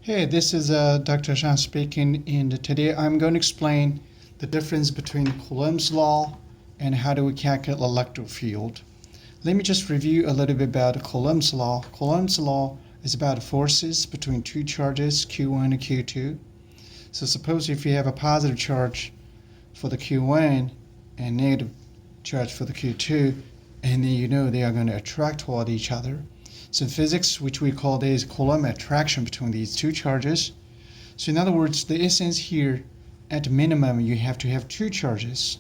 Hey, this is Dr. Shan speaking, and today I'm going to explain the difference between Coulomb's law and how do we calculate electric field. Let me just review a little bit about Coulomb's law. Coulomb's law is about forces between two charges, Q1 and Q2. So suppose if you have a positive charge for the Q1 and negative charge for the Q2, and then you know they are going to attract toward each other. So in physics, which we call this Coulomb attraction between these two charges. So in other words, the essence here, at minimum, you have to have two charges.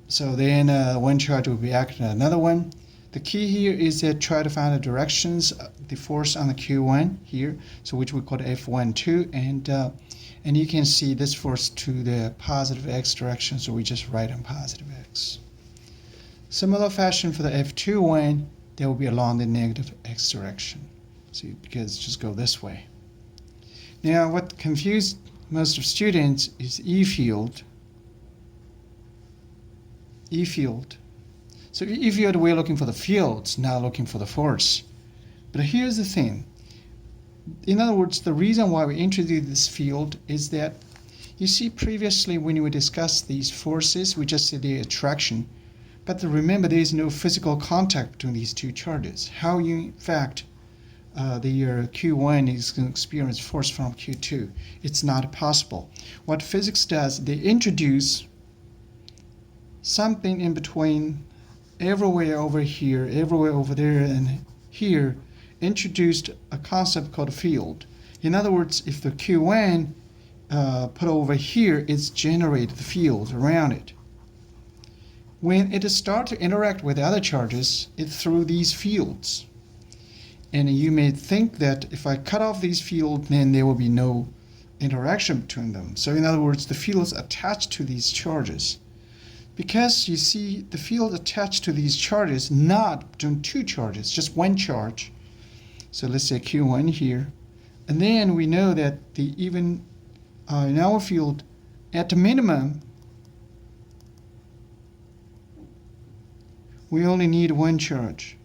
So then one charge will be acting on another one. The key here is that try to find the directions, the force on the Q1 here, so which we call F12, and you can see this force to the positive x direction, so we just write on positive x. Similar fashion for the F21, they will be along the negative x direction. See, because just go this way. Now, what confused most of students is E field. E field. So E field, we're looking for the fields, not looking for the force. But here's the thing. In other words, the reason why we introduced this field is that you see previously when we discussed these forces, we just said the attraction. But remember, there is no physical contact between these two charges. How you, in fact, the Q1 is going to experience force from Q2. It's not possible. What physics does, they introduce something in between, everywhere over here, everywhere over there, and here, introduced a concept called field. In other words, if the Q1 put over here, it's generated the field around it. When it starts to interact with other charges, it through these fields. And you may think that if I cut off these fields, then there will be no interaction between them. So in other words, the fields attached to these charges. Because you see the field attached to these charges, not between two charges, just one charge. So let's say Q1 here. And then we know that in our field, at the minimum, we only need one charge.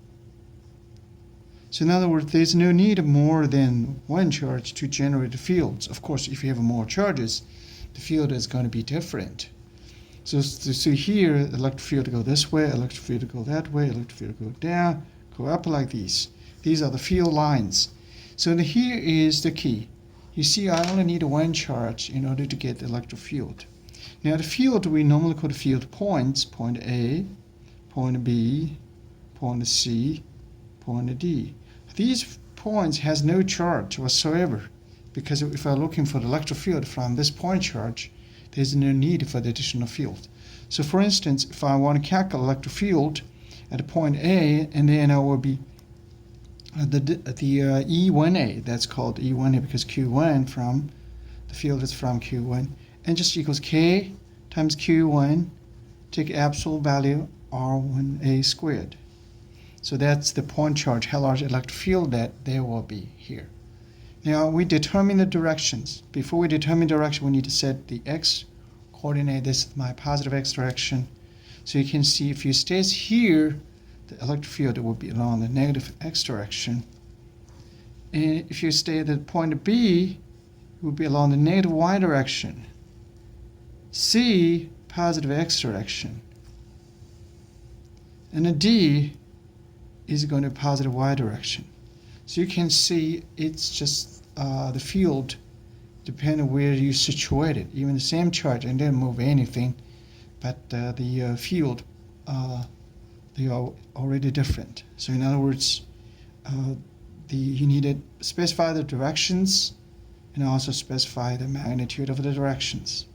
So in other words, there's no need of more than one charge to generate the fields. Of course, if you have more charges, the field is going to be different. So to see here, electric field to go this way, electric field to go that way, electric field to go down, go up like these. These are the field lines. So here is the key. You see, I only need one charge in order to get the electric field. Now the field, we normally call the field points, point A, point B, point C, point D. These points has no charge whatsoever, because if I'm looking for the electric field from this point charge, there's no need for the additional field. So for instance, if I want to calculate electric field at point A, and then I will be the E1A, that's called E1A because Q1 from the field is from Q1, and just equals K times Q1, take absolute value R1A squared. So that's the point charge, how large electric field that there will be here. Now we determine the directions. Before we determine direction, we need to set the x coordinate. This is my positive x direction. So you can see if you stays here, the electric field will be along the negative x direction. And if you stay at the point B, it will be along the negative y direction. C, positive x direction. And the D is going to positive y direction. So you can see it's just the field depending on where you situate it. Even the same charge, and didn't move anything, but the field, they are already different. So in other words, you need to specify the directions and also specify the magnitude of the directions.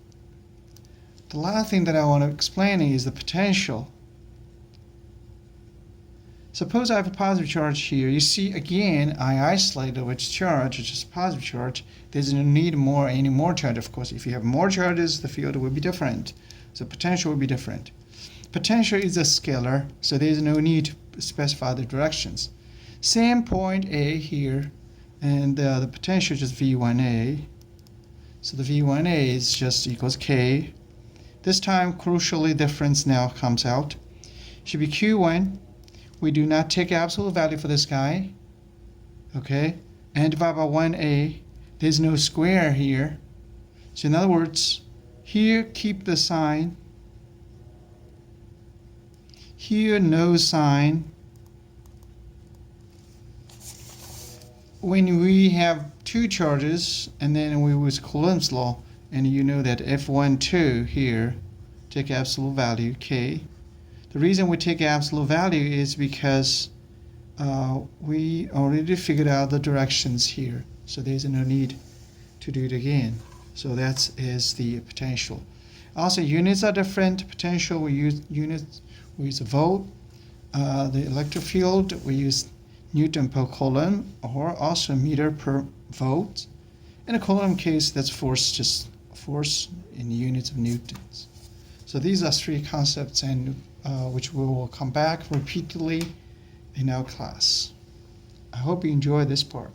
The last thing that I want to explain is the potential. Suppose I have a positive charge here. You see, again, I isolated which charge, which is positive charge. There's no need any more charge. Of course, if you have more charges, the field will be different. So potential will be different. Potential is a scalar, so there's no need to specify the directions. Same point A here, and the potential is just V1A. So the V1A is just equals K. This time, crucially, difference now comes out. Should be Q1. We do not take absolute value for this guy. Okay, and divide by 1a. There's no square here. So in other words, here keep the sign. Here no sign. When we have two charges, and then we use Coulomb's law, and you know that F12 here, take absolute value, K. The reason we take absolute value is because we already figured out the directions here. So there's no need to do it again. So that is the potential. Also, units are different. Potential, we use units, we use a volt. The electric field, we use Newton per Coulomb, or also meter per volt. In a Coulomb case, that's force, just force in units of newtons. So these are three concepts, and which we will come back repeatedly in our class. I hope you enjoy this part.